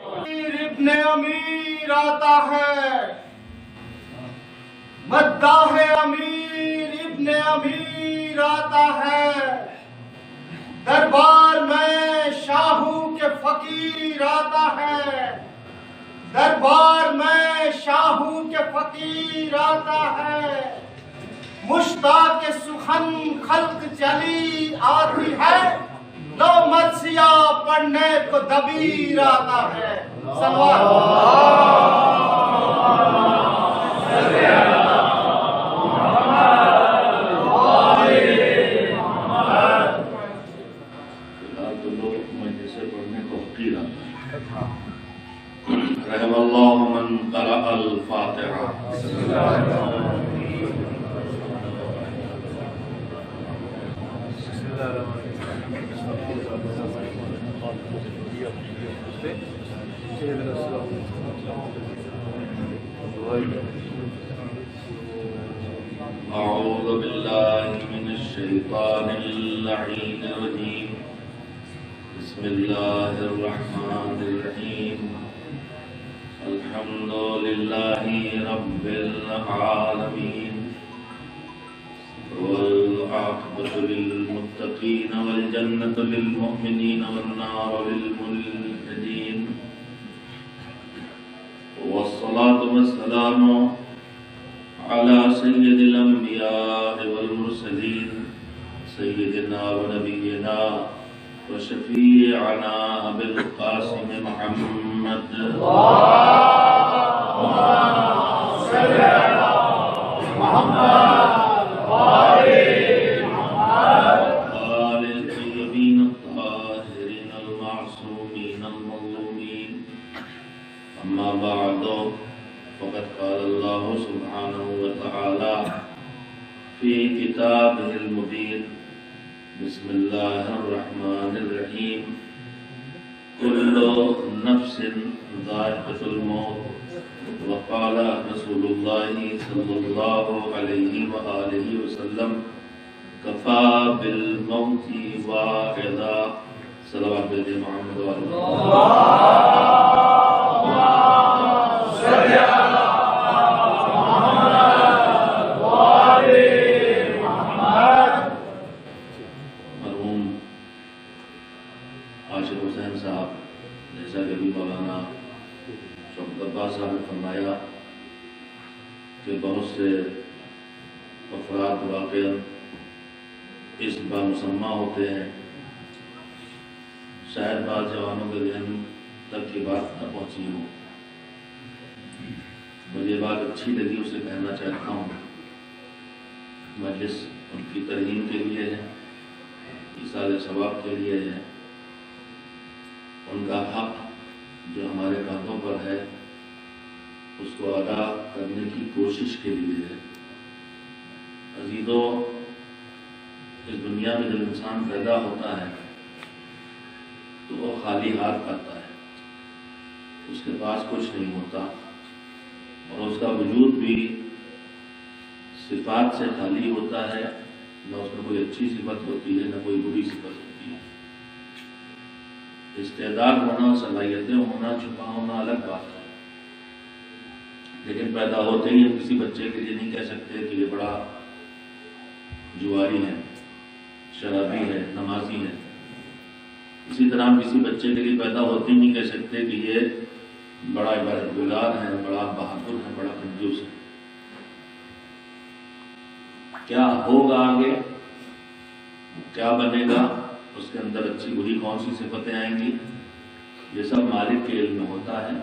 ابن امیر آتا ہے، مداح امیر ابن امیر آتا ہے، دربار میں شاہو کے فقیر آتا ہے، دربار میں شاہو کے فقیر آتا ہے، مشتاق سخن خلق چلی آتی ہے، لو مرثیہ پڑھنے کو دبیر آتا ہے۔ رحم اللہ من قرأ الفاتحہ۔ اعوذ باللہ من الشیطان اللعین الرجیم، بسم اللہ الرحمن الرحیم، الحمد للہ رب العالمین، والعاقبۃ للمتقین والجنۃ للمؤمنین والنار للملحدین، والصلاة والسلام على سید الانبیاء والمرسلین، سیدنا ونبینا وشفیعنا ابی القاسم محمد آل الطیبین الطاہرین المعصومین المظلومین، اما بعد، فقد قال اللہ سبحانہ وتعالی فی کتابہ المبین، بسم اللہ الرحمن الرحیم، کل نفس ذائقۃ الموت، وقال رسول اللہ صلی اللہ علیہ وآلہ وسلم کفا بالموت واعظا۔ صلوات بھیجے محمد مرحوم عاشق حسین صاحب، جیسا کہ ابھی مولانا شوکت عباس صاحب نے فرمایا کہ بہت سے افراد واقعا اس بامسمہ ہوتے ہیں، شاید بعض جوانوں کے ذہن تک یہ بات نہ پہنچی ہو، مجھے بات اچھی لگی، اسے کہنا چاہتا ہوں۔ مجلس ان کی ترہیم کے لیے ہے، ایصال ثواب کے لیے ہے، ان کا حق جو ہمارے کندھوں پر ہے اس کو ادا کرنے کی کوشش کے لیے ہے۔ عزیزو، اس دنیا میں جب انسان پیدا ہوتا ہے تو وہ خالی ہاتھ آتا ہے، اس کے پاس کچھ نہیں ہوتا، اور اس کا وجود بھی صفات سے خالی ہوتا ہے، نہ اس میں کوئی اچھی صفت ہوتی ہے نہ کوئی بری صفت ہوتی ہے۔ استعداد ہونا، صلاحیتیں ہونا، چھپا ہونا الگ بات ہے، لیکن پیدا ہوتے ہی ہم کسی بچے کے لیے نہیں کہہ سکتے کہ یہ بڑا جواری ہے، شرابی ہے، نمازی ہے۔ اسی طرح ہم کسی بچے کے لیے پیدا ہوتے ہی نہیں کہہ سکتے کہ یہ بڑا عبادت گزار ہے، بڑا بہادر ہے، بڑا کنجوس ہے۔ کیا ہوگا آگے، کیا بنے گا، اس کے اندر اچھی بری کون سی صفتیں آئیں گی، یہ سب مالک کے علم میں ہوتا ہے،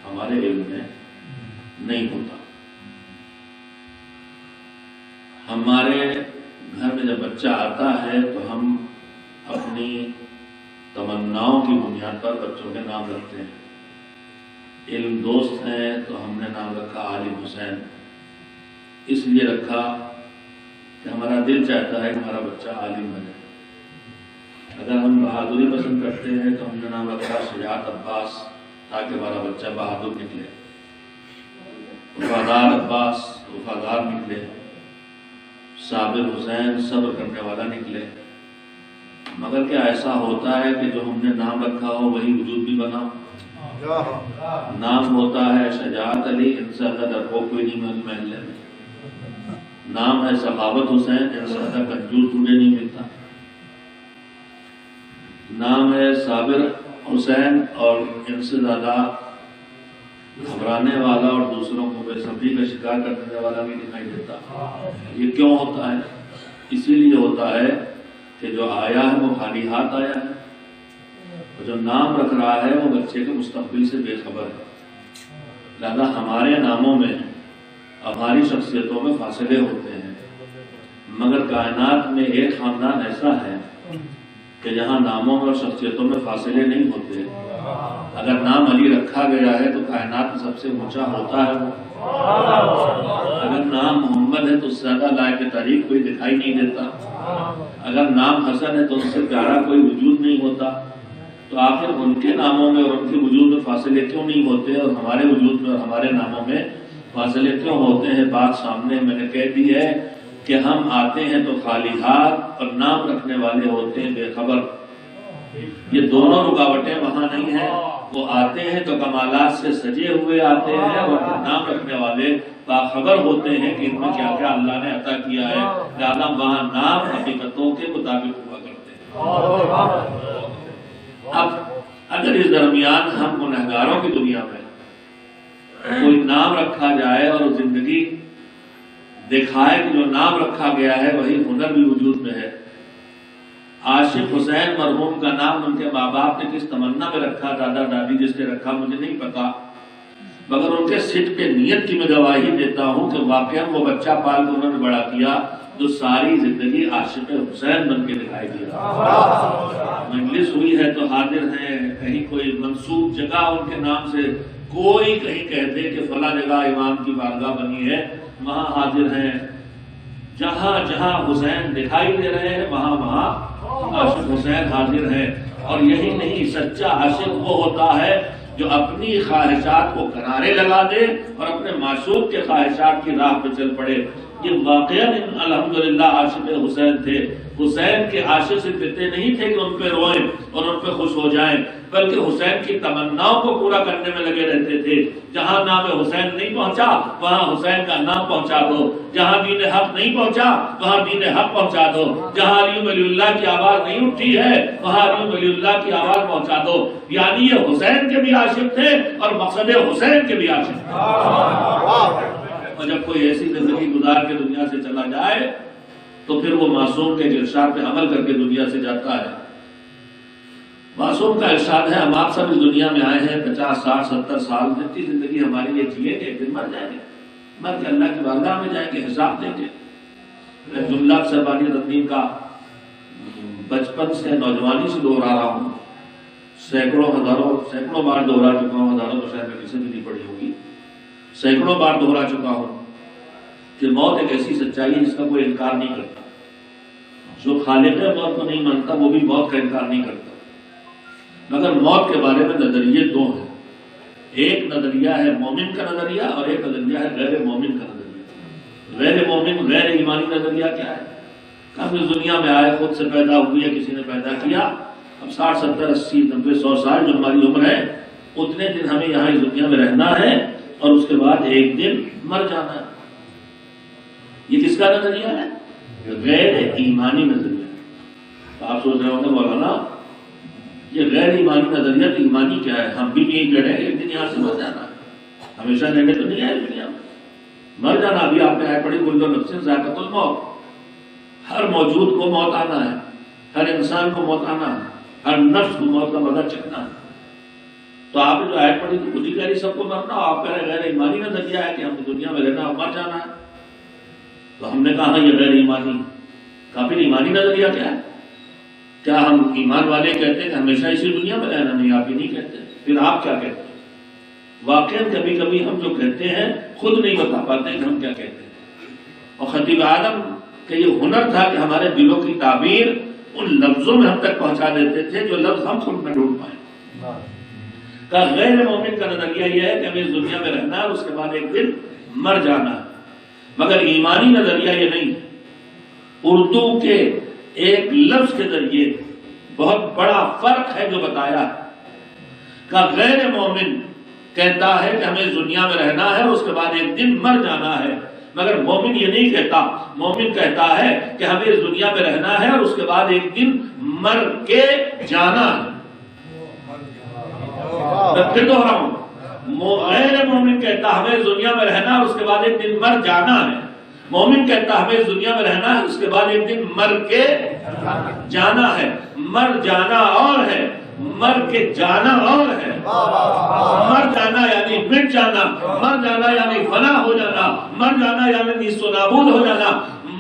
ہمارے علم میں نہیں ہوتا۔ ہمارے گھر میں جب بچہ آتا ہے تو ہم اپنی تمناؤں کی بنیاد پر بچوں کے نام رکھتے ہیں۔ علم دوست ہیں تو ہم نے نام رکھا عالم حسین، اس لیے رکھا کہ ہمارا دل چاہتا ہے کہ ہمارا بچہ عالم بنے۔ اگر ہم بہادری پسند کرتے ہیں تو ہم نے نام رکھا شجاعت عباس، تاکہ ہمارا بچہ بہادر نکلے، وفادار عباس وفادار نکلے، صابر حسین صبر کرنے والا نکلے۔ مگر کیا ایسا ہوتا ہے کہ جو ہم نے نام رکھا ہو وہی وجود بھی بنا؟ نام ہوتا ہے شجاعت علی، ان سے زیادہ ڈرپوک کوئی نہیں محلے میں۔ نام ہے سخاوت حسین، ان سے زیادہ کنجوس مجھے نہیں ملتا۔ نام ہے صابر حسین، اور ان سے زیادہ گھبرانے والا اور دوسروں کو بے صبری کا شکار کرنے والا بھی دکھائی دیتا۔ یہ کیوں ہوتا ہے؟ اسی لیے ہوتا ہے کہ جو آیا ہے وہ خالی ہاتھ آیا ہے، اور جو نام رکھ رہا ہے وہ بچے کے مستقبل سے بے خبر ہے۔ لہذا ہمارے ناموں میں ہماری شخصیتوں میں فاصلے ہوتے ہیں، مگر کائنات میں ایک خاندان ایسا ہے کہ جہاں ناموں اور شخصیتوں میں فاصلے نہیں ہوتے۔ اگر نام علی رکھا گیا ہے تو کائنات میں سب سے اونچا ہوتا ہے وہ، اگر نام محمد ہے تو اس سے زیادہ لائق تعریف کوئی دکھائی نہیں دیتا، اگر نام حسن ہے تو اس سے پیارا کوئی وجود نہیں ہوتا۔ تو آخر ان کے ناموں میں اور ان کے وجود میں فاصلے کیوں نہیں ہوتے، اور ہمارے وجود میں اور ہمارے ناموں میں فاصلے کیوں ہوتے ہیں؟ بات سامنے میں نے کہہ دی ہے کہ ہم آتے ہیں تو خالی ہاتھ، اور نام رکھنے والے ہوتے ہیں بے خبر۔ یہ دونوں رکاوٹیں وہاں نہیں ہیں۔ وہ آتے ہیں تو کمالات سے سجے ہوئے آتے ہیں، اور نام رکھنے والے باخبر ہوتے ہیں کہ ان میں کیا کیا اللہ نے عطا کیا ہے، لہذا وہاں نام حقیقتوں کے مطابق ہوا کرتے ہیں۔ اب اگر اس درمیان ہم گنہگاروں کی دنیا میں کوئی نام رکھا جائے اور زندگی دکھائے کہ جو نام رکھا گیا ہے وہی ہنر بھی وجود میں ہے۔ عاشق حسین مرحوم کا نام ان کے ماں باپ نے کس تمنا میں رکھا، دادا دادی جس نے رکھا مجھے نہیں پتا، مگر ان کے صدق نیت کی میں گواہی دیتا ہوں کہ واقعا وہ بچہ پال کے انہوں نے بڑا کیا جو ساری زندگی عاشق حسین بن کے دکھائی دیا۔ مجلس ہوئی ہے تو حاضر ہیں، کہیں کوئی منسوب جگہ ان کے نام سے کوئی کہیں کہہ دے کہ فلاں جگہ امام کی بارگاہ بنی ہے، وہاں حاضر ہیں۔ جہاں جہاں حسین دکھائی دے رہے ہیں وہاں وہاں عاشق حسین حاضر ہے۔ اور یہی نہیں، سچا عاشق وہ ہوتا ہے جو اپنی خواہشات کو کنارے لگا دے اور اپنے معشوق کے خواہشات کی راہ پہ چل پڑے۔ یہ واقعہ الحمدللہ عاشق حسین تھے۔ حسین کے عاشق سے کہتے نہیں تھے کہ ان پہ روئیں اور ان پہ خوش ہو جائیں، بلکہ حسین کی تمناؤں کو پورا کرنے میں لگے رہتے تھے۔ جہاں نام حسین نہیں پہنچا وہاں حسین کا نام پہنچا دو، جہاں دین حق نہیں پہنچا وہاں دین حق پہنچا دو، جہاں علی ولی اللہ کی آواز نہیں اٹھی ہے وہاں علی ولی اللہ کی آواز پہنچا دو۔ یعنی یہ حسین کے بھی عاشق تھے اور مقصد حسین کے بھی عاشق تھے۔ اور جب کوئی ایسی زندگی گزار کے دنیا سے چلا جائے تو پھر وہ معصوم کے ارشاد پہ عمل کر کے دنیا سے جاتا ہے۔ معصوم کا ارشاد ہے ہم آپ سب اس دنیا میں آئے ہیں 50 60 70 سال، جتنی زندگی ہماری یہ جیے گے ایک دن مر جائیں گے، مر کے اللہ کی بارگاہ میں جائیں گے، حساب دیں گے۔ میں جملہ سربانی رتنیم کا بچپن سے نوجوانی سے دوہرا رہا ہوں، سینکڑوں بار دوہرا چکا ہوں، ہزاروں تو شاید میں کسی نے نہیں پڑھی ہوگی، سینکڑوں بار دوہرا چکا ہوں کہ موت ایک ایسی سچائی ہے جس کا کوئی انکار نہیں کرتا۔ جو خالق موت کو نہیں مانتا وہ بھی موت کا انکار نہیں کرتا، مگر موت کے بارے میں نظریے دو ہیں۔ ایک نظریہ ہے مومن کا نظریہ اور ایک نظریہ ہے غیر مومن کا نظریہ۔ غیر مومن غیر ایمانی نظریہ کیا ہے؟ ہم اس دنیا میں آئے، خود سے پیدا ہوئی ہے، کسی نے پیدا کیا، اب 60 70 80 90 100 سال جو ہماری عمر ہے اتنے دن ہمیں یہاں اس دنیا میں رہنا ہے اور اس کے بعد ایک دن مر جانا ہے۔ یہ کس کا نظریہ ہے؟ غیر ایمانی نظریہ۔ تو آپ سوچ رہے ہوں گے مولانا یہ غیر ایمانی نظریہ تو ایمانی کیا ہے؟ ہم بھی یہی کہہ رہے ہیں ایک دن یہاں سے مر جانا ہے، ہمیشہ رہنے تو نہیں ہے دنیا میں، مر جانا۔ ابھی آپ نے آئے پڑھی کل نفس ذائقۃ الموت، ہر موجود کو موت آنا ہے، ہر انسان کو موت آنا ہے، ہر نفس کو موت کا مزہ چکھنا ہے۔ تو آپ نے جو آیت پڑھی تو خود ہی کہہ رہی سب کو مرنا، آپ کہہ رہے غیر ایمانی نظریہ ہے کہ ہم دنیا میں رہنا اور مر جانا ہے۔ تو ہم نے کہا یہ غیر ایمانی، کافی ایمانی نظریہ کیا ہے؟ کیا ہم ایمان والے کہتے ہیں کہ ہمیشہ اسی دنیا میں رہنا؟ نہیں، آپ ہی نہیں کہتے، پھر آپ کیا کہتے ہیں؟ واقعا کبھی کبھی ہم جو کہتے ہیں خود نہیں بتا پاتے کہ ہم کیا کہتے ہیں۔ اور خطیب اعظم کہ یہ ہنر تھا کہ ہمارے دلوں کی تعبیر ان لفظوں میں ہم تک پہنچا دیتے تھے جو لفظ ہم خود نہ ڈھونڈ پائیں۔ کہ غیر مومن کا نظریہ یہ ہے کہ ہمیں اس دنیا میں رہنا ہے اور اس کے بعد ایک دن مر جانا ہے، مگر ایمانی نظریہ یہ نہیں۔ اردو کے ایک لفظ کے ذریعے بہت بڑا فرق ہے جو بتایا ہے کا غیر مومن کہتا ہے کہ ہمیں دنیا میں رہنا ہے اور اس کے بعد ایک دن مر جانا ہے، مگر مومن یہ نہیں کہتا، مومن کہتا ہے کہ ہمیں اس دنیا میں رہنا ہے اور اس کے بعد ایک دن مر کے جانا ہے۔ میں پھر دوہرا ہوں، غیر مومن کہتا ہمیں اس دنیا میں رہنا اور اس کے بعد ایک دن مر جانا ہے، مومن کہتا ہمیں اس دنیا میں رہنا ہے اس کے بعد ایک دن مر کے جانا ہے۔ مر جانا اور ہے، مر کے جانا اور ہے۔ مر جانا یعنی مٹ جانا، مر جانا یعنی فنا ہو جانا، مر جانا یعنی نیست و نابود ہو جانا،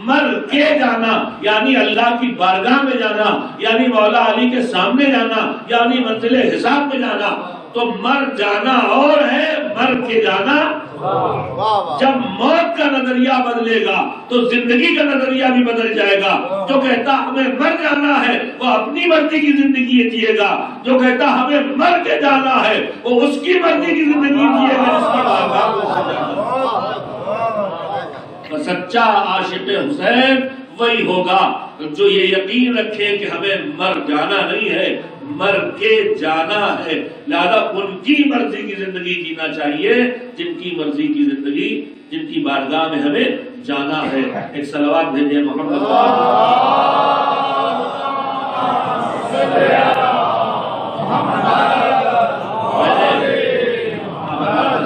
مر کے جانا یعنی اللہ کی بارگاہ میں جانا، یعنی مولا علی کے سامنے جانا، یعنی منزل حساب میں جانا۔ تو مر جانا اور ہے، مر کے جانا۔ جب موت کا نظریہ بدلے گا تو زندگی کا نظریہ بھی بدل جائے گا۔ جو کہتا ہمیں مر جانا ہے وہ اپنی مرضی کی زندگی جیے گا، جو کہتا ہمیں مر کے جانا ہے وہ اس کی مرضی کی زندگی جیے گا جس کی بارگاہ میں جانا۔ سچا عاشق حسین وہی ہوگا جو یہ یقین رکھے کہ ہمیں مر جانا نہیں ہے، مر کے جانا ہے۔ لہذا ان کی مرضی کی زندگی جینا چاہیے جن کی مرضی کی زندگی، جن کی بارگاہ میں ہمیں جانا ہے۔ ایک صلوات بھیجیں محمد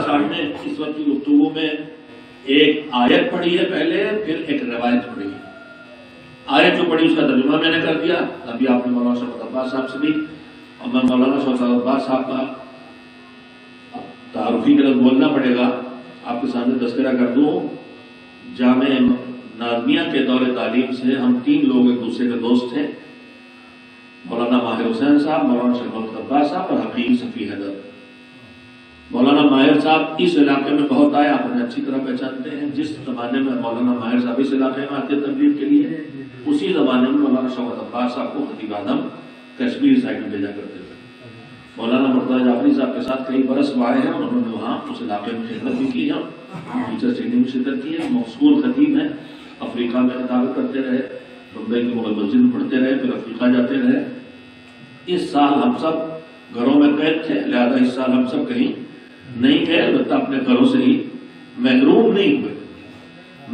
سامنے اس وقت کی گفتگو میں ایک آیت پڑھی ہے پہلے، پھر ایک روایت پڑھی ہے۔ آیت جو پڑھی اس کا ترجمہ میں نے کر دیا، ابھی آپ نے مولانا شوکت عباس صاحب سے بھی، اور میں مولانا شوکت عباس صاحب کا تعارفی کا بولنا پڑے گا، آپ کے سامنے تذکرہ کر دوں۔ جامع ناظمیہ کے دور تعلیم سے ہم 3 لوگ ایک دوسرے کے دوست تھے، مولانا ماہر حسین صاحب، مولانا شوکت عباس صاحب اور حکیم صفی حیدر۔ مولانا ماہر صاحب اس علاقے میں بہت آئے، آپ انہیں اچھی طرح پہچانتے ہیں۔ جس زمانے میں مولانا ماہر صاحب اس علاقے میں آتے تبلیغ کے لیے، اسی زمانے میں مولانا شوکت عباس صاحب کو خطیب اعظم کشمیر سائڈ میں بھیجا کرتے تھے۔ مولانا مرتضیٰ جعفری صاحب کے ساتھ کئی برس آئے ہیں، انہوں نے وہاں اس علاقے میں خدمت بھی کی ہے، ٹیچر ٹریننگ میں شرکت کی ہے، موصول خطیب ہیں، افریقہ میں خطابت کرتے رہے، بمبئی کی مغل مسجد میں پڑھتے رہے، پھر افریقہ جاتے رہے۔ اس سال ہم سب گھروں میں قید تھے، لہذا اس سال ہم سب کہیں نہیں گئے، البتہ اپنے گھروں سے ہی محروم نہیں ہوئے۔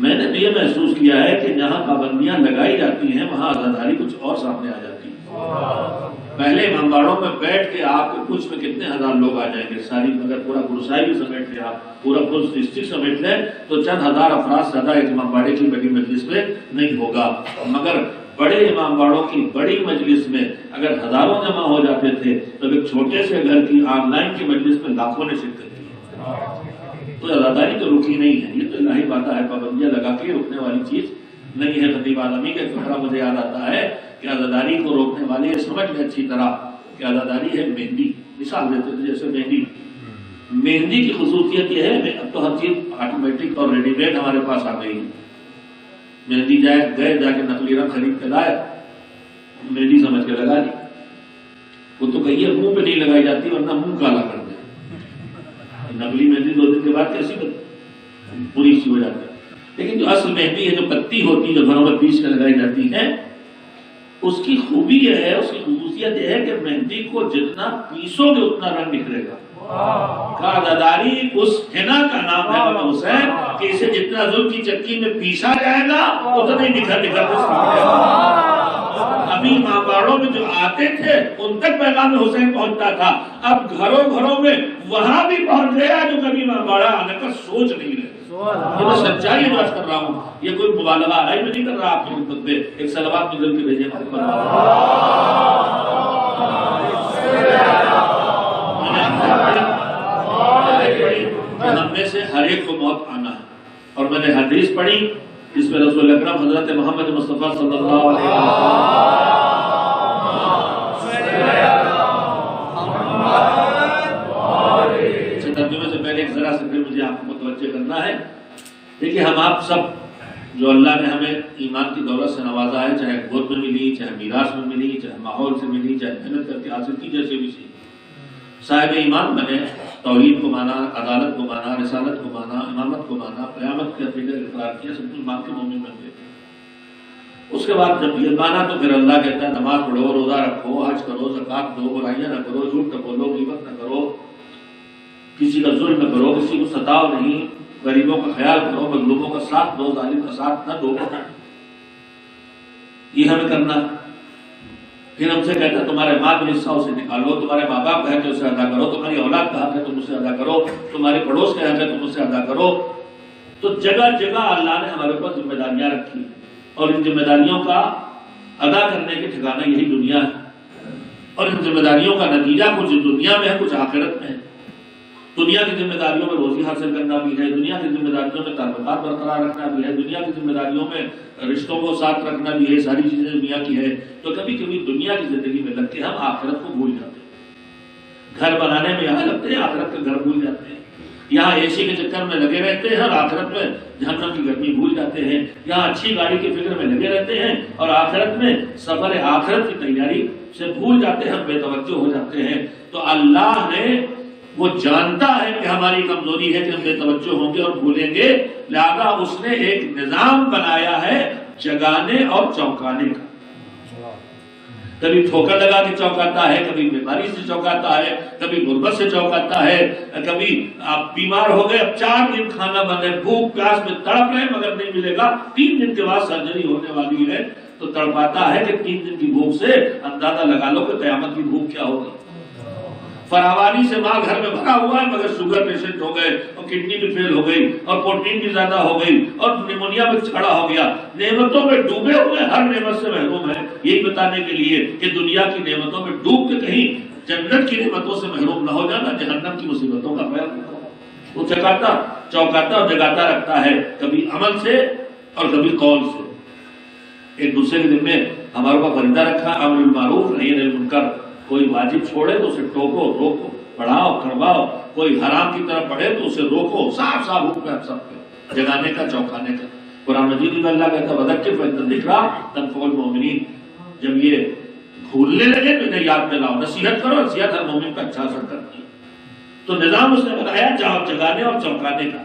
میں نے یہ محسوس کیا ہے کہ جہاں پابندیاں لگائی جاتی ہیں وہاں عزاداری کچھ اور سامنے آ جاتی ہے۔ پہلے امام باڑوں میں بیٹھ کے آپ کے کچھ میں کتنے ہزار لوگ آ جائیں گے، ساری اگر پورا گرسائی بھی سمیٹ لیں، آپ پورا فل ڈسٹرکٹ سمیٹ لیں تو چند ہزار افراد زیادہ ایک امام باڑے کی بڑی مجلس میں نہیں ہوگا۔ مگر بڑے امام باڑوں کی بڑی مجلس میں اگر ہزاروں جمع ہو جاتے تھے تو ایک چھوٹے سے گھر کی آن لائن کی مجلس میں لاکھوں نے شرکت کی۔ تو عزاداری تو رکی نہیں ہے، یہ تو الہی بات ہے، پابندیاں لگا کے رکنے والی چیز نہیں ہے۔ خطیب اعظمی کا فقرہ مجھے یاد آتا ہے کہ عزاداری کو روکنے والے یہ سمجھ لیں اچھی طرح کہ عزاداری ہے مہندی، مثال دیتے تھے جیسے مہندی کی خصوصیت یہ ہے، اب تو ہر چیز آٹومیٹک اور ریڈی میڈ ہمارے پاس آ گئی ہے۔ مہندی گئے جا کے نقلی رنگ خرید کے لائے، مہندی سمجھ کے لگا دی۔ وہ تو کہیے منہ پہ نہیں لگائی جاتی ورنہ منہ کالا کر دے۔ نقلی مہندی 2 دن کے بعد کیسی پوری سی ہو جاتی ہے، لیکن جو اصل مہندی ہے، جو پتی ہوتی ہے، جو گھروں میں پیس کے لگائی جاتی ہے، اس کی خوبی یہ ہے، اس کی خصوصیت یہ ہے کہ مہندی کو جتنا پیسو گے اتنا رنگ نکھرے گا۔ عزاداری اس حنا کا نام ہے امام حسین کہ اسے جتنا ظلم کی چکی میں پیسا جائے گا اتنا ہی نکھر نکھر کے سامنے آئے گا۔ ابھی امام باڑوں میں جو آتے تھے ان تک پیغام حسین پہنچتا تھا، اب گھروں گھروں میں وہاں بھی پہنچ گیا جو کبھی امام باڑہ آنے کا سوچ نہیں رہے۔ یہ میں سچائی بات کر رہا ہوں، یہ کوئی مبالغہ ہے، میں نہیں کر رہا آپ کی خدمت میں۔ ایک صلوات نزل کے بھیجیں ہم میں سے ہر ایک کو موت آنا ہے، اور میں نے حدیث پڑھی جس میں رسول اکرم حضرت محمد مصطفیٰ صلی اللہ علیہ وسلم ترجمے سے پہلے ایک ذرا سے پھر مجھے آپ کو متوجہ کرنا ہے۔ دیکھیے ہم آپ سب جو اللہ نے ہمیں ایمان کی دولت سے نوازا ہے، چاہے گود میں ملی، چاہے میراث میں ملی، چاہے ماحول سے ملی، چاہے محنت کر کے حاصل کی، جیسے بھی سی صاحب ایمان بنے، توحید کو مانا، عدالت کو مانا، رسالت کو مانا، امامت کو مانا، قیامت کے عقیدے اقرار کیا، سب کچھ مان کے مومن بن گئے۔ اس کے بعد جب یہ مانا تو پھر اللہ کہتا ہے نماز پڑھو، روزہ رکھو، حج کرو، زکات دو، برائیاں نہ کرو، جھوٹ نہ بولو، غیبت نہ کرو، کسی کا ظلم نہ کرو، کسی کو ستاؤ نہیں، غریبوں کا خیال کرو، مظلوموں کا ساتھ دو، ظالم کا ساتھ نہ دو. یہ ہمیں کرنا. پھر ہم سے کہتا ہے تمہارے مال کا حصہ اسے نکالو، تمہارے ماں باپ کا حق ہے اسے ادا کرو، تمہاری اولاد کا حق ہے تم اسے ادا کرو، تمہارے پڑوس کا حق ہے تم اسے ادا کرو. تو جگہ جگہ اللہ نے ہمارے اوپر ذمہ داریاں رکھی اور ان ذمہ داریوں کا ادا کرنے کے ٹھکانا یہی دنیا ہے. اور ان ذمہ داریوں کا نتیجہ کچھ دنیا میں ہے، کچھ آخرت میں ہے. دنیا کی ذمہ داریوں میں روزی حاصل کرنا بھی ہے، دنیا کی ذمہ داریوں میں تعلقات برقرار رکھنا بھی ہے، دنیا کی ذمہ داریوں میں رشتوں کو ساتھ رکھنا بھی ہے، ساری چیزیں دنیا کی ہے. تو کبھی کبھی دنیا کی زندگی میں لگ کے ہم آخرت کو بھول جاتے ہیں. گھر بنانے میں یہاں لگتے ہیں، آخرت کا گھر بھول جاتے ہیں. یہاں اے سی کے چکر میں لگے رہتے ہیں اور آخرت میں جہنم کی گرمی بھول جاتے ہیں. یہاں اچھی گاڑی کی فکر میں لگے رہتے ہیں اور آخرت میں سفر آخرت کی تیاری سے بھول جاتے ہیں، ہم بے توجہ ہو جاتے ہیں. تو اللہ نے وہ جانتا ہے کہ ہماری کمزوری ہے کہ ہم بے توجہ ہوں گے اور بھولیں گے، لہذا اس نے ایک نظام بنایا ہے جگانے اور چونکانے کا. کبھی ٹھوکر لگا کے چونکاتا ہے، کبھی بیماری سے چونکاتا ہے، کبھی غربت سے چونکاتا ہے، کبھی آپ بیمار ہو گئے، اب 4 دن کھانا بند ہے، بھوک پیاس میں تڑپ رہے مگر نہیں ملے گا، 3 دن کے بعد سرجری ہونے والی ہے، تو تڑپاتا ہے کہ 3 دن کی بھوک سے اندازہ لگا لو کہ قیامت کی بھوک کیا ہوگی. فراوانی سے ماں گھر میں بھرا ہوا ہے مگر شوگر پیشنٹ ہو گئے اور کڈنی بھی فیل ہو گئی اور پروٹین بھی زیادہ ہو گئی اور نیمونیا میں کھڑا ہو گیا. نعمتوں میں ڈوبے ہوئے ہر نعمت سے محروم ہے، یہی بتانے کے لیے کہ دنیا کی نعمتوں میں ڈوب کے کہیں جنت کی نعمتوں سے محروم نہ ہو جانا، جہنم کی مصیبتوں کا خیال نہ کرو. وہ چکاتا چوکاتا اور جگاتا رکھتا ہے، کبھی عمل سے اور کبھی قول سے. ایک دوسرے کے دل میں ہمارے کو فریضہ رکھا امر بالمعروف نہی عن المنکر. کوئی واجب چھوڑے تو اسے ٹوکو، روکو، پڑھاؤ، کرواؤ. کوئی حرام کی طرف پڑھے تو اسے روکو. صاف صاف حکم ہے سب پہ، جگانے کا، چوکانے کا. قرآن مجید میں اللہ کہتا ہے وذکر فإن الذکریٰ تنفع المؤمنین. جب یہ بھولنے لگے تو انہیں یاد دلاؤ، نصیحت کرو، نصیحت ہر مومن کا اچھا اثر کرتی ہے. تو نظام اس نے بتایا جگانے اور چوکانے کا.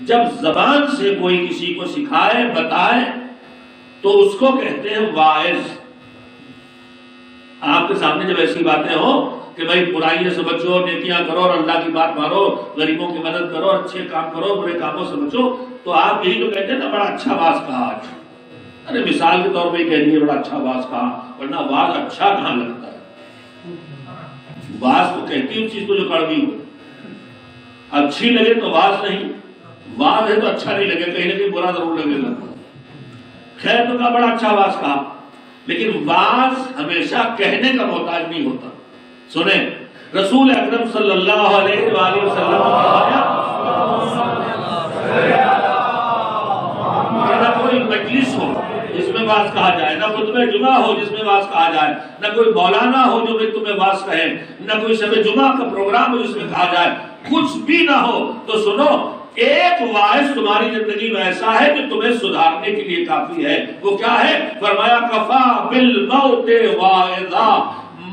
جب زبان سے کوئی کسی کو سکھائے، بتائے تو اس کو کہتے ہیں واعظ. آپ کے سامنے جب ایسی باتیں ہو کہ بھائی برائیوں سے بچو، نیکیاں کرو اور اللہ کی بات مانو، غریبوں کی مدد کرو، اچھے کام کرو، برے کاموں سے بچو، تو آپ یہی تو کہتے ہیں نا بڑا اچھا واعظ کہا آج. ارے مثال کے طور پہ ہی کہہ دیے بڑا اچھا واعظ کہا، ورنہ واعظ اچھا کہاں لگتا ہے. واعظ تو کہتی ہوں چیز کو جو کڑوی ہو، اچھی لگے تو واعظ نہیں، واعظ ہے تو اچھا نہیں لگے، کہیں نہ کہیں برا ضرور لگے گا. خیر تو کہا بڑا اچھا واعظ کہا، لیکن واعظ ہمیشہ کہنے کا محتاج نہیں ہوتا. سنیں رسول اکرم صلی اللہ علیہ وآلہ وسلم نہ کوئی مجلس ہو جس میں واعظ کہا جائے، نہ خطبہ جمعہ ہو جس میں واعظ کہا جائے، نہ کوئی مولانا ہو جو تمہیں واعظ کہے، نہ کوئی شب جمعہ کا پروگرام ہو جس میں کہا جائے، کچھ بھی نہ ہو تو سنو ایک واعظ تمہاری زندگی میں ایسا ہے کہ تمہیں سدھارنے کے لیے کافی ہے. وہ کیا ہے؟ فرمایا کفا بالموت واعظا.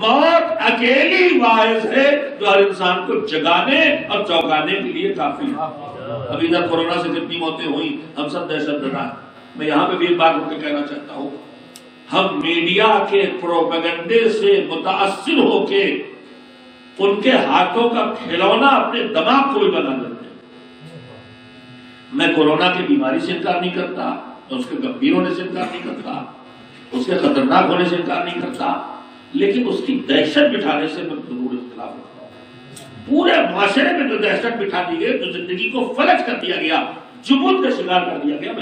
موت اکیلی واعظ ہے جو ہر انسان کو جگانے اور چوکانے کے لیے کافی ہے. ابھی ادھر کورونا سے کتنی موتیں ہوئی، ہم سب دہشت زدہ ہیں. میں یہاں پہ بھی ایک بات رک کے کہنا چاہتا ہوں، ہم میڈیا کے پروپیگنڈے سے متاثر ہو کے ان کے ہاتھوں کا کھلونا اپنے دماغ کو بھی بنا لیتے ہیں. میں کورونا کی بیماری سے انکار نہیں کرتا، اس کے گمبھیر ہونے سے انکار نہیں کرتا، اس کے خطرناک ہونے سے انکار نہیں کرتا، لیکن اس کی دہشت بٹھانے سے میں ضرور اختلاف کرتا ہوں. پورے معاشرے میں جو دہشت بٹھا دی گئی، جو زندگی کو فلج کر دیا گیا، جمود کا شکار کر دیا گیا،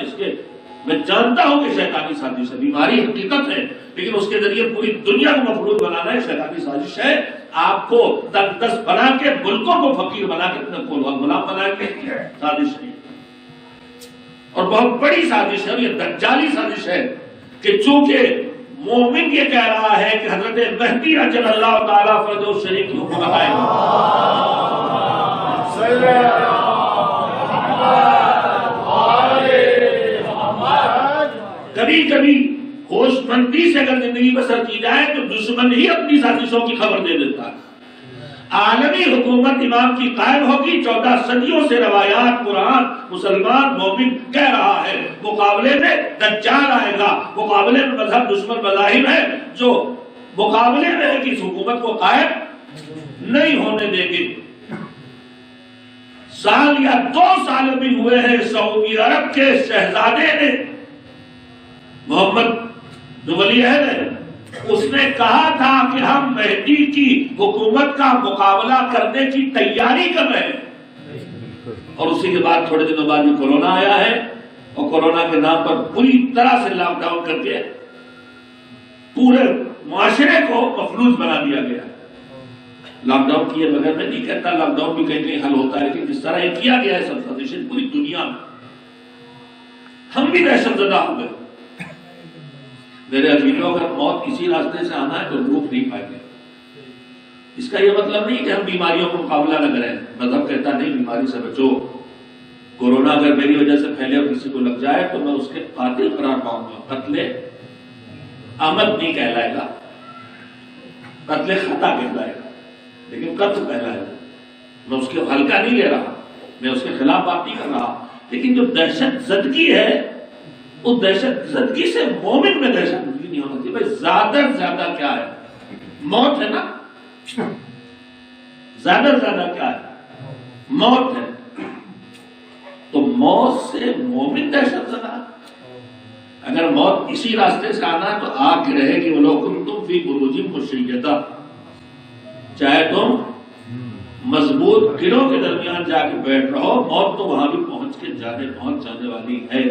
میں جانتا ہوں کہ شیطانی سازش ہے. بیماری حقیقت ہے لیکن اس کے ذریعے پوری دنیا کو مفلوج بنانا ہے، شیطانی سازش ہے. آپ کو دس بنا کے ملکوں کو فقیر بنا کے غلام بنا کے سازش ہے، اور بہت بڑی سازش ہے. اور یہ دجالی سازش ہے کہ چونکہ مومن یہ کہہ رہا ہے کہ حضرت مہدی عجل اللہ تعالیٰ فرج الشریف کی حکومت آئے کبھی کبھی ہوش مندی سے اگر زندگی بسر کی جائے تو دشمن ہی اپنی سازشوں کی خبر دے دیتا ہے. عالمی حکومت امام کی قائم ہوگی. 14 صدیوں سے روایات قرآن مسلمان مومن کہہ رہا ہے. مقابلے میں دجال آئے گا. مقابلے میں مذہب دشمن مذاہب ہے جو مقابلے میں ہے کہ اس حکومت کو قائم نہیں ہونے دیں گے. سال یا 2 سال بھی ہوئے ہیں سعودی عرب کے شہزادے نے محمد جو ولی عہد ہے اس نے کہا تھا کہ ہم مہدی کی حکومت کا مقابلہ کرنے کی تیاری کر رہے ہیں. اور اسی کے بعد تھوڑے دنوں بعد یہ کورونا آیا ہے اور کورونا کے نام پر پوری طرح سے لاک ڈاؤن کر کے پورے معاشرے کو مفلوج بنا دیا گیا. لاک ڈاؤن کیے بغیر میں نہیں کہتا لاک ڈاؤن بھی کہیں کہیں حل ہوتا ہے, لیکن جس طرح یہ کیا گیا ہے سب پوری دنیا میں ہم بھی دہشت زدہ ہو گئے. میرے عزیزوں اگر موت کسی راستے سے آنا ہے تو روک نہیں پائیں گے. اس کا یہ مطلب نہیں کہ ہم بیماریوں کو مقابلہ نہ کریں. مذہب کہتا نہیں بیماری سے بچو. کورونا اگر میری وجہ سے پھیلے اور کسی کو لگ جائے تو میں اس کے قاتل قرار پاؤں گا. قتل عمد نہیں کہلائے گا, قتل خطا کہلائے گا, لیکن قتل کہلائے گا. میں اس کے ہلکا نہیں لے رہا, میں اس کے خلاف بات نہیں کر رہا, لیکن جو دہشت زدگی ہے اس دہشت زدگی سے مومن میں دہشت زدگی نہیں ہونا چاہیے. بھائی زیادہ سے زیادہ کیا ہے؟ موت ہے نا. زیادہ سے زیادہ کیا ہے؟ موت ہے. تو موت سے مومن دہشت زدہ. اگر موت اسی راستے سے آنا ہے تو آ کے رہے گی وَلَوْ كُنْتُمْ فِي بُرُوجٍ مُشَيَّدَةٍ. چاہے تم مضبوط گروں کے درمیان جا کے بیٹھ رہو, موت تو وہاں بھی پہنچ جانے والی ہے.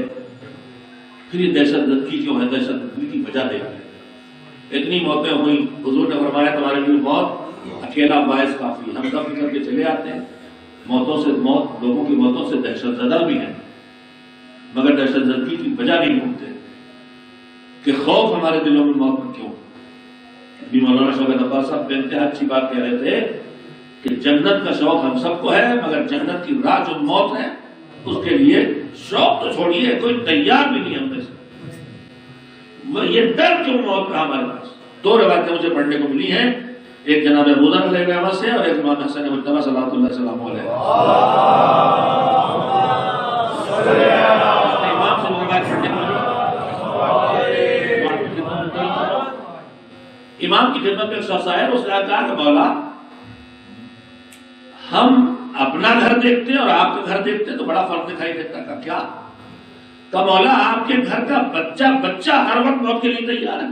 پھر یہ دہشت زدگی کیوں ہے؟ دہشت زدگی کی وجہ دیکھیں. اتنی موتیں ہوئی, حضور نے فرمایا تمہارے لیے موت اکیلا باعث کافی. ہم سب کر کے چلے آتے ہیں. موت لوگوں کی موتوں سے دہشت زدہ بھی ہیں, مگر دہشت زدگی کی وجہ نہیں ڈھونڈتے کہ خوف ہمارے دلوں میں موت میں کیوں. بھی مولانا شوکت عباس صاحب بے انتہا اچھی بات کہہ رہے تھے کہ جنت کا شوق ہم سب کو ہے, مگر جنت کی راہ جو موت ہے اس کے لیے شوق تو چھوڑیے, کوئی تیار بھی نہیں ہم میں سے. یہ ڈر کیوں موت کا ہمارے پاس؟ 2 روایتیں مجھے پڑھنے کو ملی ہیں, ایک جناب ابو ذر علیہ السلام سے اور ایک امام حسن مجتبی صلوات اللہ السلام علیہ. امام سے روایت پڑھنے کو ملی. امام کی خدمت میں ایک شخص آیا, اس نے کہا کہ مولا ہم اپنا گھر دیکھتے ہیں اور آپ کا گھر دیکھتے ہیں تو بڑا فرق دکھائی دیتا ہے. کیا؟ کہ مولا آپ کے گھر کا بچہ ہر وقت موت کے لیے تیار ہے.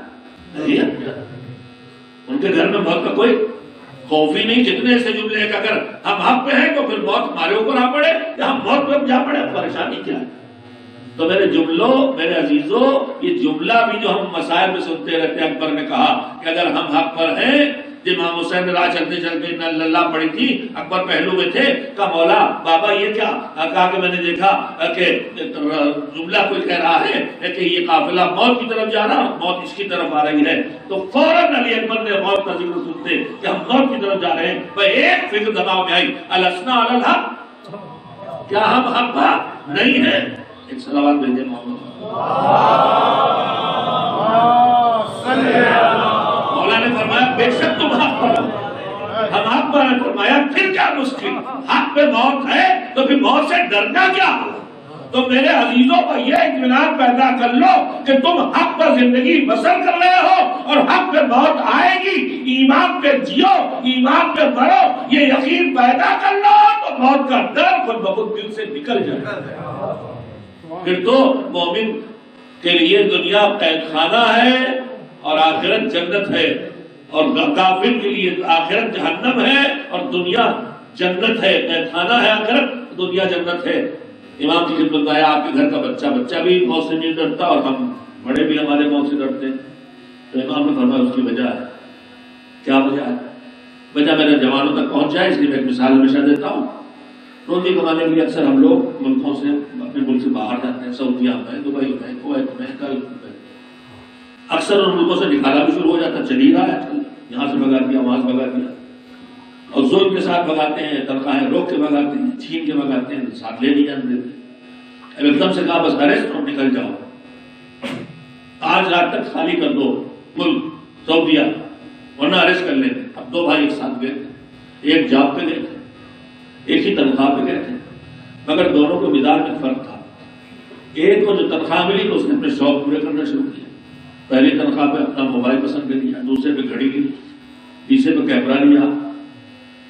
ان کے گھر میں موت کا کوئی خوف ہی نہیں. جتنے ایسے جملے ہیں کہ اگر ہم حق پہ ہیں تو پھر موت ہمارے اوپر آ پڑے یا ہم موت پہ جا پڑے, پریشانی کیا ہے؟ تو میرے عزیزوں, یہ جملہ بھی جو ہم مسائل میں سنتے رہتے ہیں, اکبر نے کہا کہ اگر ہم حق پر ہیں, امام حسین راہ چلتے چلتے اللہ پڑی تھی, اکبر پہلو میں تھے, کہا مولا بابا یہ کیا؟ کہا کہ میں نے دیکھا کہ جملہ کوئی کہہ رہا ہے کہ یہ قافلہ موت کی طرف جا رہا, موت اس کی طرف آ رہی ہے. تو فوراً علی اکبر نے موت کا ذکر سنتے کہ ہم موت کی طرف جا رہے ہیں, ایک فکر دماغ میں آئی, الاسنا علی الحق, کیا ہم حق پر نہیں ہیں؟ ایک صلوات بھیجے محمد. مولا نے فرمایا بے شک تم حق پر ہو. ہم حق پر ہیں. فرمایا پھر کیا مشکل؟ حق پہ موت ہے تو پھر موت سے ڈرنا کیا؟ تو میرے عزیزوں کو یہ اطمینان پیدا کر لو کہ تم حق پر زندگی بسر کر رہے ہو اور حق پہ موت آئے گی. ایمان پہ جیو, ایمان پہ مرو, یہ یقین پیدا کر لو تو موت کا ڈر خود بخود دل سے نکل جائے گا. پھر تو مومن کے لیے دنیا قید خانہ ہے اور آخرت جنت ہے, اور کافر کے لیے آخرت جہنم ہے اور دنیا جنت ہے. قید خانہ ہے آخرت, دنیا جنت ہے. امام کی خدمت آیا, آپ کے گھر کا بچہ بھی موت سے نہیں ڈرتا اور ہم بڑے بھی ہمارے موت سے ڈرتے ہیں. تو امام نے فرمایا اس کی وجہ ہے. کیا وجہ ہے؟ وجہ میرے جوانوں تک پہنچ جائے, اس لیے میں ایک مثال ہمیشہ دیتا ہوں. روزی کمانے کے لیے اکثر ہم لوگ ملکوں سے, اپنے ملک سے باہر جاتے ہیں, سعودیہ میں, دبئی میں, کویت میں, گلف میں. اکثر ان ملکوں سے نکالا بھی شروع ہو جاتا, چل ہی رہا ہے آج کل. یہاں سے بھگا دیا, وہاں سے بھگا دیا, اور ظلم کے ساتھ بھگاتے ہیں, تنخواہیں روک کے بھگاتے ہیں, چھین کے بھگاتے ہیں, ساتھ لے نہیں جانے دیتے. اب ایک دم سے کہا بس اریسٹ اور نکل جاؤ, آج رات تک خالی کر دو ملک سعودیہ ورنہ اریسٹ کر لیں. اب 2 بھائی ایک ساتھ گئے, ایک جاب پہ گئے تھے، ایک ہی تنخواہ پہ گئے تھے، مگر دونوں کو مزاج میں فرق تھا۔ ایک کو جو تنخواہ ملی تو اس نے اپنے شوق پورے کرنا شروع کیا، پہلی تنخواہ پہ اپنا موبائل پسند کر لیا، دوسرے پہ گھڑی لی، تیسرے پہ کیمرہ لیا،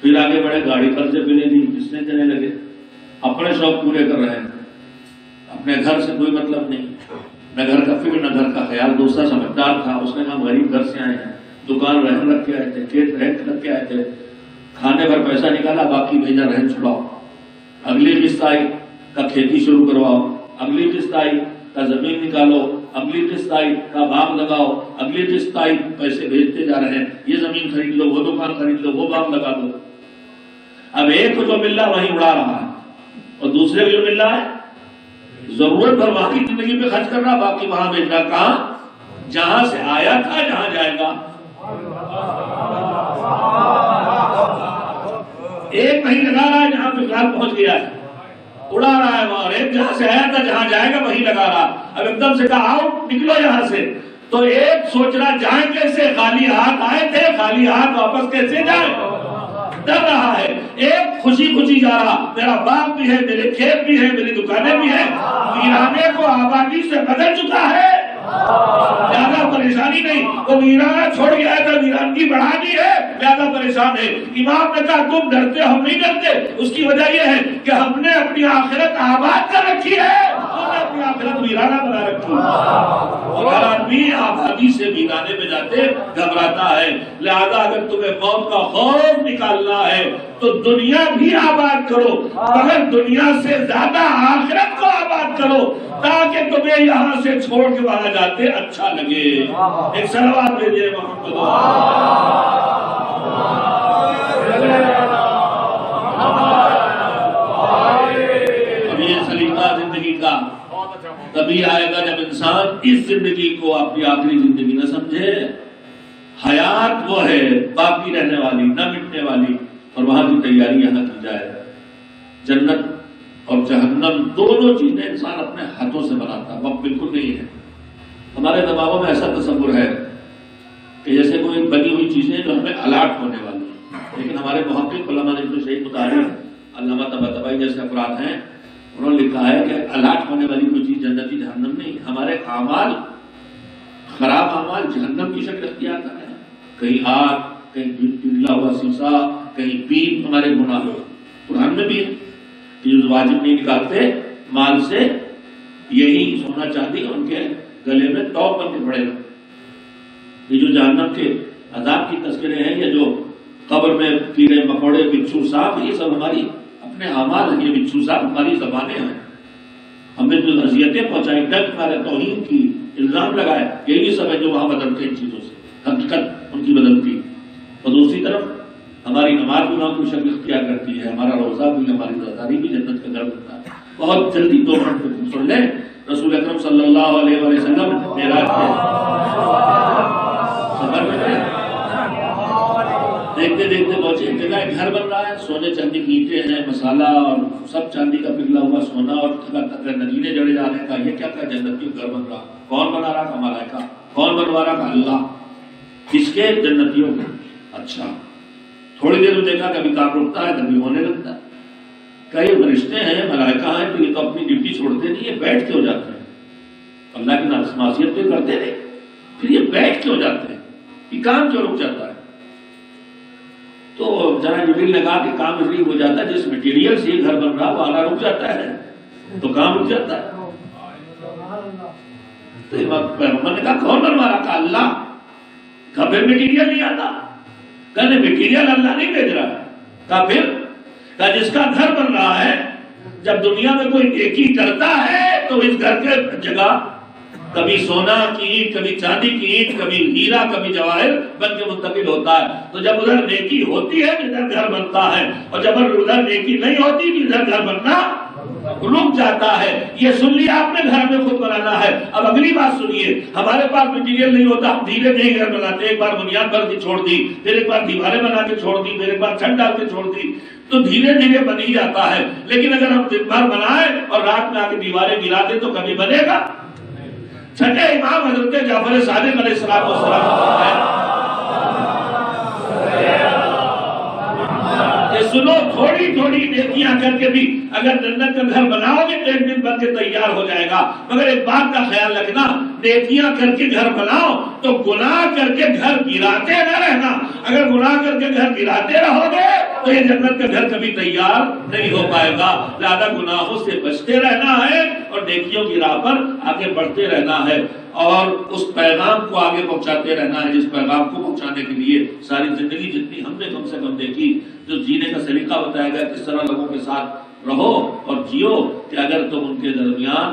پھر آگے بڑھے گاڑی قرضے پہ لے لی، قسطیں دینے لگے، اپنے شوق پورے کر رہے ہیں، اپنے گھر سے کوئی مطلب نہیں، نہ گھر کا فکر نہ گھر کا خیال۔ دوسرا سمجھدار تھا، اس نے کہا غریب گھر سے آئے ہیں، دکان رہن رکھ کے آئے تھے، کھیت رہن رکھ کے آئے تھے، کھانے پر پیسہ نکالا، باقی بھیجا رہن چھڑاؤ، اگلی قسط آئی کا کھیتی شروع کرواؤ، اگلی قسط آئی کا زمین نکالو، اگلی قسط آئی کا باغ لگاؤ، اگلی قسط آئی پیسے بھیجتے جا رہے ہیں، یہ زمین خرید لو، وہ دکان خرید لو، وہ باغ لگا دو۔ اب ایک کو جو مل رہا وہیں اڑا رہا ہے، اور دوسرے کو جو مل رہا ہے ضرورت پر باقی زندگی پہ خرچ کر رہا، باقی وہاں بھیج رہا، کہاں؟ جہاں سے آیا تھا جہاں جائے گا۔ ایک نہیں لگا رہا ہے جہاں پہ خیال پہنچ گیا ہے، اڑا رہا ہے وہاں، ایک جہاں سے آیا تھا جہاں جائے گا وہیں لگا رہا۔ اب ایک دم سے کہا آؤ نکلو یہاں سے، تو ایک سوچ رہا جائیں کیسے، خالی ہاتھ آئے تھے، خالی ہاتھ واپس کیسے جائیں، ڈر رہا ہے۔ ایک خوشی خوشی جا رہا، میرا باغ بھی ہے، میرے کھیت بھی ہے، میری دکانیں بھی ہیں، ویرانے کو آبادی سے بدل چکا ہے، زیادہ پریشانی نہیں، وہ ویرانہ چھوڑ گیا تھا، ویرانگی بڑھا دی ہے، زیادہ پریشان ہے۔ امام نے کہا تم ڈرتے، ہم نہیں ڈرتے، اس کی وجہ یہ ہے کہ ہم نے اپنی آخرت آباد کر رکھی ہے، ہم نے اپنی آخرت ویرانہ بنا رکھی ہے۔ اور ہر آدمی آبادی سے ویرانے میں جاتے گھبراتا ہے، لہذا اگر تمہیں موت کا خوف نکالنا ہے تو دنیا بھی آباد کرو، مگر دنیا سے زیادہ آخرت کو آباد کرو، تاکہ تمہیں یہاں سے چھوڑ کے وہاں جاتے اچھا لگے۔ ایک صلوات بھیجئے محمد۔ اب یہ سلیقہ زندگی کا تبھی آئے گا جب انسان اس زندگی کو اپنی آخری زندگی نہ سمجھے۔ حیات وہ ہے باقی رہنے والی، نہ مٹنے والی، اور وہاں کی تیاری یہاں کی جائے۔ جنت اور جہنم دونوں چیزیں انسان اپنے ہاتھوں سے بناتا، وقت بالکل نہیں ہے۔ ہمارے دماغوں میں ایسا تصور ہے کہ جیسے کوئی بنی ہوئی چیزیں جو ہمیں الاٹ ہونے والی ہیں، لیکن ہمارے محقق علامہ ابن شہید مطالب علامہ طباطبائی جیسے افراد ہیں، انہوں نے لکھا ہے کہ الاٹ ہونے والی کوئی چیز جنتی جہنم نہیں، ہمارے اعمال، خراب اعمال جہنم کی شکل اختیار کر رہے ہیں، کہیں آگ، کہیں پگھلا ہوا سیسا، کہیں پیپ، ہمارے گناہ۔ قرآن میں بھی ہے کہ جو واجب نہیں نکالتے مال سے، یہی سونا چاندی ان کے گلے میں توق بن کے پڑے گا۔ یہ جو جہنم کے عذاب کی تذکرے ہیں، یا جو قبر میں کیڑے مکوڑے، بچھو، سانپ، یہ سب ہماری اپنے اعمال ہیں، یہ بچھو سانپ ہماری زبانیں ہیں، ہمیں جو اذیتیں پہنچائی، ڈر ہمارے توہین کی الزام لگائے، یہی سب ہے جو وہاں بدلتے ان چیزوں سے، حقیقت ان کی بدلتی۔ اور دوسری طرف ہماری نماز گناہ کی شکل اختیار کرتی ہے، ہمارا روزہ بھی، ہماری روزاداری بھی جنت کا گھر بنتا ہے۔ بہت جلدی 2 منٹ میں سن لیں، رسول اکرم صلی اللہ علیہ وسلم معراج کے سفر میں گئے، دیکھتے دیکھتے پہنچے ایک جگہ، ایک گھر بن رہا ہے، سونے چاندی کی اینٹیں ہیں، مسالہ اور سب چاندی کا پگھلا ہوا سونا، اور نگینے جڑے جا رہے ہیں۔ کہا یہ کیا کہا؟ جنت کی گھر بن رہا۔ کون بنا رہا؟ کا ملائکہ۔ کون بنوا رہا؟ کا اللہ۔ کس کے؟ جنتیوں کے۔ اچھا، تھوڑی دیر میں دیکھا کبھی کام رکتا ہے، کبھی ہونے لگتا ہے۔ کئی فرشتے ہیں، ملائکہ ہیں، تو یہ تو اپنی ڈیوٹی چھوڑتے نہیں، یہ بیٹھ کے ہو جاتے ہیں، اللہ کی معصیت پہ کرتے نہیں، پھر یہ بیٹھ کے ہو جاتے ہیں، یہ کام کیوں رک جاتا ہے؟ تو جناب جبریل نے کہا کہ کام ریلیو ہو جاتا ہے، جس مٹیریل سے یہ گھر بن رہا وہ آنا رک جاتا ہے تو کام رک جاتا ہے۔ تو پیغمبر نے کہا کون بنوا رہا؟ کہا اللہ۔ کہا پھر مٹیریل نہیں آتا؟ کہا مٹیریل اللہ نہیں بھیج رہا۔ کہا پھر؟ کہا جس کا گھر بن رہا ہے، جب دنیا میں کوئی نیکی کرتا ہے تو اس گھر کے جگہ کبھی سونا کی اینٹ، کبھی چاندی کی اینٹ، کبھی ہیرا، کبھی جواہر بن کے منتقل ہوتا ہے۔ تو جب ادھر نیکی ہوتی ہے ادھر گھر بنتا ہے، اور جب ادھر نیکی نہیں ہوتی ادھر گھر بننا رک جاتا ہے۔ یہ سن لیا آپ نے، گھر میں خود بنانا ہے۔ اب اگلی بات سنیے، ہمارے پاس مٹیریل نہیں ہوتا، ہم دھیرے دھیرے گھر بناتے، ایک بار بنیاد بھر کے چھوڑ دی، پھر ایک بار دیواریں بنا کے چھوڑ دی، پھر ایک بار چھت ڈال کے چھوڑ دی، تو دھیرے دھیرے بن ہی جاتا ہے۔ لیکن اگر ہم دن بھر بنائیں اور رات میں آ کے دیواریں گرا دیں تو کبھی بنے گا؟ چھٹے امام حضرت جعفر صادق علیہ السلام کے بھی اگر جنت کا گھر بناؤ گے تو ایک دن بن کے تیار ہو جائے گا، مگر ایک بات کا خیال رکھنا، نیکیاں کر کے گھر بناؤ تو گناہ کر کے گھر گراتے نہ رہنا۔ اگر گناہ کر کے گھر گراتے رہو گے تو یہ جنت کا گھر کبھی تیار نہیں ہو پائے گا۔ زیادہ گناہوں سے بچتے رہنا ہے اور نیکیوں کی راہ پر آگے بڑھتے رہنا ہے، اور اس پیغام کو آگے پہنچاتے رہنا ہے جس پیغام کو پہنچانے کے لیے ساری زندگی جتنی ہم نے کم سے کم دیکھی، جو جینے کا سلیقہ بتایا گیا کس طرح لوگوں کے ساتھ رہو اور جیو، کہ اگر تم ان کے درمیان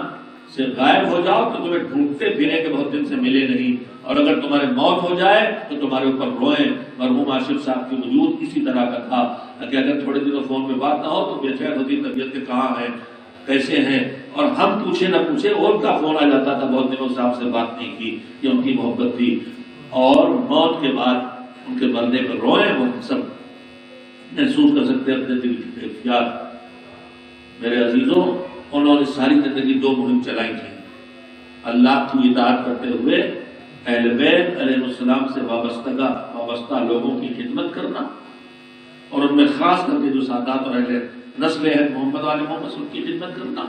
سے غائب ہو جاؤ تو تمہیں ڈھونڈتے پھریں کہ بہت دن سے ملے نہیں، اور اگر تمہارے موت ہو جائے تو تمہارے اوپر روئیں۔ مرحوم عاشق صاحب کی وجود اسی طرح کا تھا کہ اگر تھوڑے دنوں فون پہ بات نہ ہو تو بے چین ہوتی طبیعت کے کہاں ہیں، کیسے ہیں، اور ہم پوچھے نہ پوچھے اور کا فون آ جاتا تھا، بہت دنوں سے آپ سے بات نہیں کی، یہ ان کی محبت تھی۔ اور موت کے بعد ان کے مرنے پر روئیں، وہ سب محسوس کر سکتے اپنے دل کی کیفیات۔ میرے عزیزوں، انہوں نے ساری زندگی دو مہم چلائی تھی، اللہ کی اطاعت کرتے ہوئے اہل بیت علیہ السلام سے وابستہ لوگوں کی خدمت کرنا، اور ان میں خاص کر کے جو سادات اور اہل نسل ہے محمد والے محمد ان کی خدمت کرنا،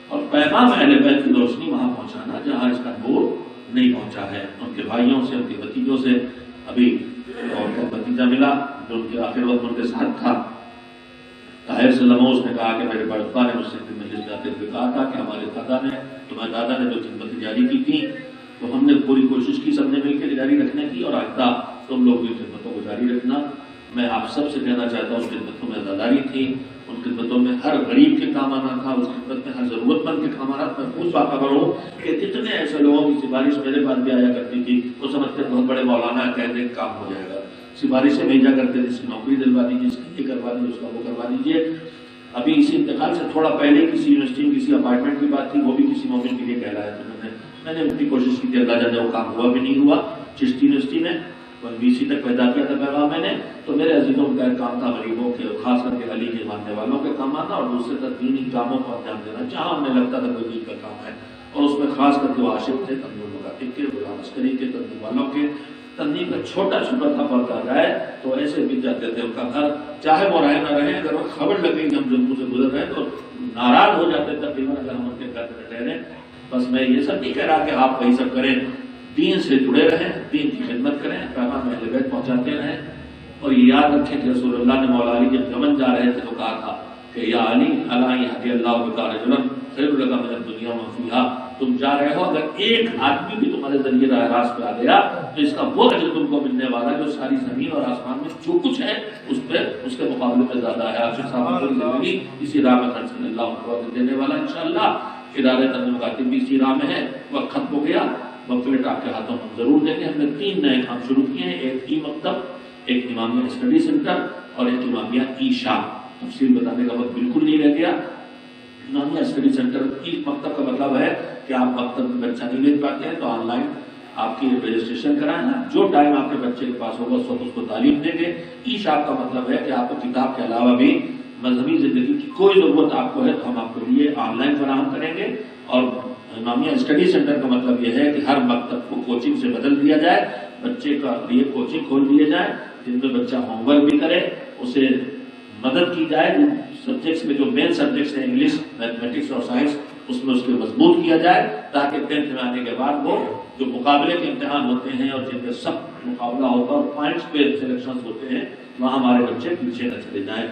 اور پیغام اہل بیت کی روشنی وہاں پہنچانا جہاں اس کا نور نہیں پہنچا ہے۔ ان کے بھائیوں سے، ان کے بھتیجوں سے، ابھی اور کا بھتیجا ملا جو ان کے آخر وقت ان کے ساتھ تھا، طاہر سے لموس نے کہا کہ میرے بڑپا نے مجھ سے مجلس جاتے ہوئے کہا تھا کہ ہمارے تمہارے دادا نے جو خدمت جاری کی تھی تو ہم نے پوری کوشش کی سب نے مل کے جاری رکھنے کی، اور آئندہ تم لوگ بھی خدمتوں کو جاری رکھنا۔ میں آپ سب سے کہنا چاہتا ہوں خدمتوں میں عزاداری تھی، ان خدمتوں میں ہر غریب کے کام آنا تھا، اس خدمت میں ہر ضرورت مند کے کام آنا۔ میں خود باخبر ہوں کہ کتنے ایسے لوگوں کی سفارش میرے پاس بھی آیا کرتی تھی، وہ سمجھتے بہت بڑے مولانا کہتے کام ہو جائے گا، سفارشیں بھیجا کرتے تھے، اس کی نوکری دلوا دیجیے، اس کی یہ کروا دیجیے، اس کا وہ کروا دیجیے۔ ابھی اسی انتقال سے تھوڑا پہلے کسی یونیورسٹی میں کسی اپارٹمنٹ کی بات تھی، وہ بھی کسی مومن کے لیے کہہ رہا ہے، تو میں نے اپنی کوشش کی تھی، اللہ جانے وہ کام ہوا بھی نہیں ہوا۔ چشتی یونیورسٹی میں BC تک پیدا کیا تھا پیغام میں نے، تو میرے عزیزوں کا ایک کام تھا غریبوں کے، خاص کر کے علی کے ماننے والوں کے کام آنا، اور دوسرے تک دینی کاموں پر دھیان دینا جہاں ہمیں لگتا تھا کوئی دین کا کام ہے، اور اس میں خاص کر کے وہ عاشق تھے تنظیم مکاتب کے، غلام عسکری کے، تنظیم والوں کے۔ تنظیم کا چھوٹا چھوٹا تھا پڑتا جائے تو ایسے بک جاتے تھے ان کا گھر، چاہے وہ رہے نہ رہے، اگر وہ خبر لگے کہ ہم جنتو سے گزر رہے تو ناراض ہو جاتے تقریباً اگر ہم ان کے گھر میں ٹھہرے۔ بس میں یہ سب نہیں کہہ رہا کہ آپ وہی سب کریں، دین سے جڑے رہیں، دین کی خدمت کریں، پیغام اہل بیت پہنچاتے رہیں، اور یہ یاد رکھیں کہ رسول اللہ نے مولا علی جب یمن جا رہے تھے تو کہا تھا کہ یا علی الا یہدی اللہ بک رجلا خیر لک من الدنیا وما فیہا، تم جا رہے ہو، اگر ایک آدمی بھی تمہارے ذریعے راہ راست پہ آ گیا تو اس کا وہ اجر تم کو ملنے والا جو ساری زمین اور آسمان میں جو کچھ ہے اس پہ اس کے مقابلے میں زیادہ ہے۔ عاشق صاحب کی زندگی اسی راہ میں خرچ کرنے اللہ کو دینے والا انشاءاللہ۔ ادارے تنظیم مکاتب بھی اسی راہ میں ہے، وقت ختم ہو گیا، پلیٹ آپ کے ہاتھوں ہم ضرور دیں گے۔ ہم نے 3 نئے کام شروع کیے ہیں، ایک ای مکتب، ایک امامیہ اسٹڈی سینٹر، اور ایک امامیہ ایشا۔ تفصیل بتانے کا وقت بالکل نہیں رہ گیا۔ امامیہ اسٹڈی سینٹر ای مکتب کا مطلب ہے کہ آپ مکتب میں بچہ نہیں بھیج پاتے ہیں تو آن لائن آپ کی رجسٹریشن کرائیں، جو ٹائم آپ کے بچے کے پاس ہوگا اس وقت اس کو تعلیم دیں گے۔ ایشا کا مطلب ہے کہ آپ کو کتاب کے علاوہ بھی مذہبی زندگی کی کوئی ضرورت آپ کو ہے تو ہم آپ کے لیے آن لائن فراہم کریں گے۔ اور امامیہ اسٹڈی سینٹر کا مطلب یہ ہے کہ ہر مکتب کو کوچنگ سے بدل دیا جائے، بچے کا لیے کوچنگ کھول دیے جائے جن میں بچہ ہوم ورک بھی کرے، اسے مدد کی جائے، جن سبجیکٹس میں جو مین سبجیکٹس ہیں انگلش، میتھمیٹکس اور سائنس، اس میں اس کے مضبوط کیا جائے تاکہ 10th میں آنے کے بعد وہ جو مقابلے کے امتحان ہوتے ہیں اور جن میں سب مقابلہ ہوتا ہے اور پوائنٹس پہ سلیکشنز ہوتے ہیں وہاں ہمارے بچے پیچھے نہ چلے جائیں۔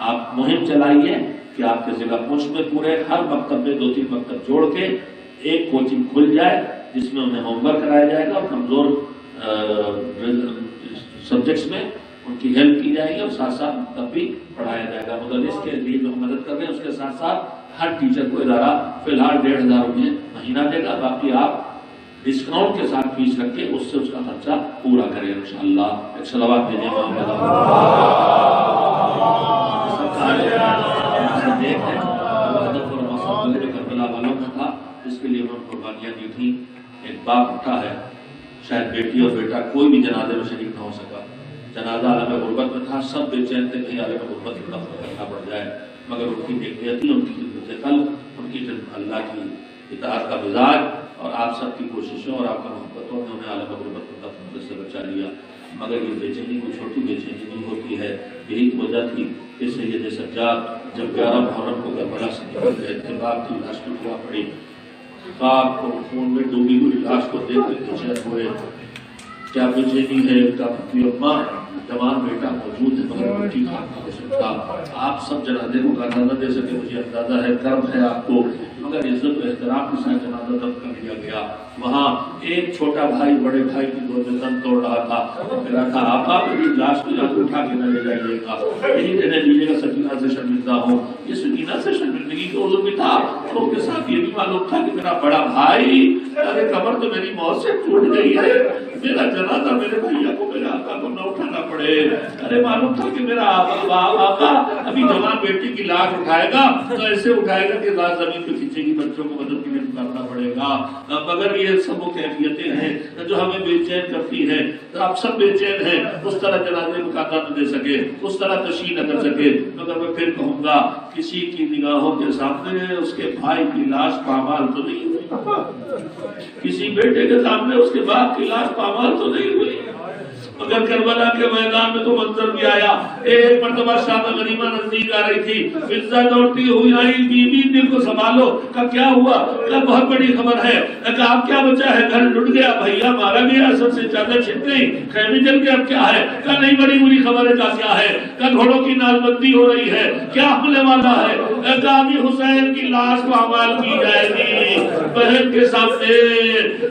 آپ مہم چلائیے کہ آپ کے ضلع پونچھ میں پورے ہر مکتب میں 2-3 مکتب جوڑ کے ایک کوچنگ کھل جائے جس میں انہیں ہوم ورک کرایا جائے گا اور کمزور سبجیکٹس میں ان کی ہیلپ کی جائے گی اور ساتھ ساتھ مکتب بھی پڑھایا جائے گا۔ مدرس کے لیے جو مدد کر رہے ہیں اس کے ساتھ ساتھ ہر ٹیچر کو ادارہ فی الحال 1500 روپئے مہینہ دے گا، باقی آپ ڈسکاؤنٹ کے ساتھ فیس رکھ کے اس سے اس کا خرچہ پورا کریں انشاءاللہ۔ ایک صلوات بھیجیں کربلا والوں کا تھا جس کے لیے انہوں نے قربانیاں دی تھی۔ ایک باپ اٹھا ہے، شاید بیٹی اور بیٹا کوئی بھی جنازے میں شریک نہ ہو سکا، جنازہ عالم غربت میں تھا، سب بے چین تھے کہیں عالم غربت کا دفن کرنا پڑ جائے، مگر ان کی ایک نیتی، ان کی خدمت قلب، ان کی اللہ کی اطاعت کا مزاج اور آپ سب کی کوششوں اور آپ کا محبتوں نے انہیں عالم غربت کا خطرے سے بچا لیا، مگر یہ بے چینی کوئی چھوٹی بے چینی نہیں ہوتی ہے۔ یہی وجہ تھی کہ سید سجاد جب 11 محرم کو کربلا سے نکل گئے تھے، باپ کی لاش ٹکڑا پڑی، باپ کو خون میں ڈوبی ہوئی لاش کو دیکھ کر بے چین ہوئے۔ کیا بے چینی ہے ان کا اماں، جوان بیٹا موجود ہے مگر مٹی کھا نہیں دے سکتا۔ آپ سب جنازے کو گانا نہ دے سکے، مجھے اندازہ ہے، کرم ہے آپ کو، مگر عزت و احترام کے ساتھ جنازہ دفن کر دیا گیا۔ وہاں ایک چھوٹا بھائی بڑے بھائی کی گود میں دم توڑ رہا تھا، کہہ رہا تھا آقا میری لاش کو یہاں اٹھا کے نہ لے جائیے گا، یہی رہنے دیجیے گا، سکینہ سے شرمندہ ہوں۔ یہ سکینہ سے شرمندگی کا عذر بھی تھا اور ان کے ساتھ یہ بھی معلوم تھا کہ میرا بڑا بھائی، ارے قبر تو میری موت سے ٹوٹ گئی ہے، میرا جنازہ میرے بھیا کو میرے آقا کو نہ اٹھانا پڑے۔ ارے معلوم تھا کہ میرا آقا ابھی جوان بیٹی کی لاش اٹھائے گا تو ایسے اٹھائے گا کہ لاش زمین پہ کھینچے گی، بچوں کو مدد کے لیے کرنا پڑے گا، مگر یہ سب وہ کیفیتیں ہیں جو ہمیں بے چین کرتی ہیں۔ آپ سب بے چین ہیں، اس طرح جنازے کو قاعدہ نہ دے سکے، اس طرح تشییع نہ کر سکے، مگر میں پھر کہوں گا کسی کی نگاہوں کے سامنے اس کے بھائی کی لاش پامال تو نہیں ہوئی، کسی بیٹے کے سامنے اس کے باپ کی لاش پامال تو نہیں ہوئی، مگر کربلا کے میدان میں تو منظر بھی آیا۔ ایک مرتبہ شام غنیمہ نزدیک آ رہی تھی، فضا دوڑتی ہوئی آئی، بیوی دل کو سنبھالو، کہا کیا ہوا؟ کہا بہت بڑی خبر ہے۔ کہا آپ کیا بچا ہے؟ گھر لٹ گیا، بھیا مارا گیا، سب سے چادر چھٹ گئی، خیمے جل گیا، اب کیا ہے؟ کہا نہیں بڑی بری خبر ہے۔ کہا کیا ہے؟ کہا گھوڑوں کی نال بندی ہو رہی ہے، کیا حملے والا ہے؟ کہا ابھی حسین کی لاش کو حوال کی جائے گی، بہن کے سامنے،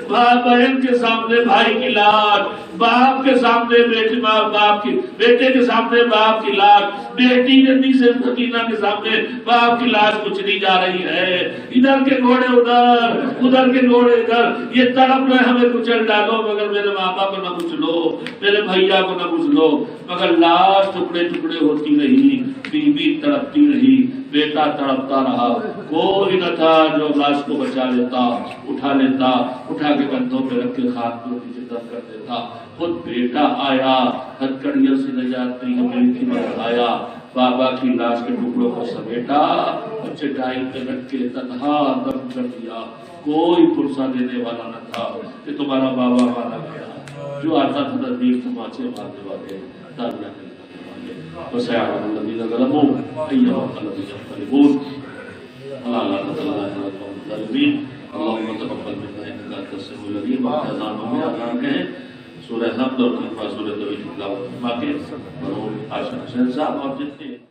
بہن کے سامنے بھائی کی لاش، باپ کے سامنے بیٹے، باپ کی بیٹے کے سامنے باپ کی لاش، بیٹی جلدی سے سکینہ کے سامنے باپ کی لاش کچلی جا رہی ہے، ادھر کے گھوڑے ادھر، ادھر کے گھوڑے ادھر، یہ تڑپ رہے ہمیں کچل ڈالو، مگر میرے باپا کو نہ کچلو، میرے بھیا کو نہ کچلو، مگر لاش ٹکڑے ٹکڑے ہوتی رہی، بیوی تڑپتی رہی، بیٹا تڑپتا رہا، کوئی نہ تھا جو لاش کو بچا لیتا، اٹھا کے کندھوں پہ رکھ کے خاک کو نیچے دفن کر دیتا۔ خود بیٹا آیا، ہتھکڑیوں سے نجات نہیں ملی تھی، مگر آیا، بابا کی لاش کے ٹکڑوں کو سمیٹا اور چٹائی پہ رکھ کے تنہا دفن کر دیا۔ کوئی پرسہ دینے والا نہ تھا کہ تمہارا بابا مارا گیا، جو آتا تھا نزدیک تماچے مارنے والے، تالیاں کرنے والے، وسيعلم الذين ظلموا أي منقلب ينقلبون. اللهم صل على الظالمين. اللهم تقبل منا انك انت السميع العليم. اذان میں اذان کہیں سورہ حمد اور سورہ توحید کی تلاوت فرما کے اور آشنا حسین صاحب اور جتنے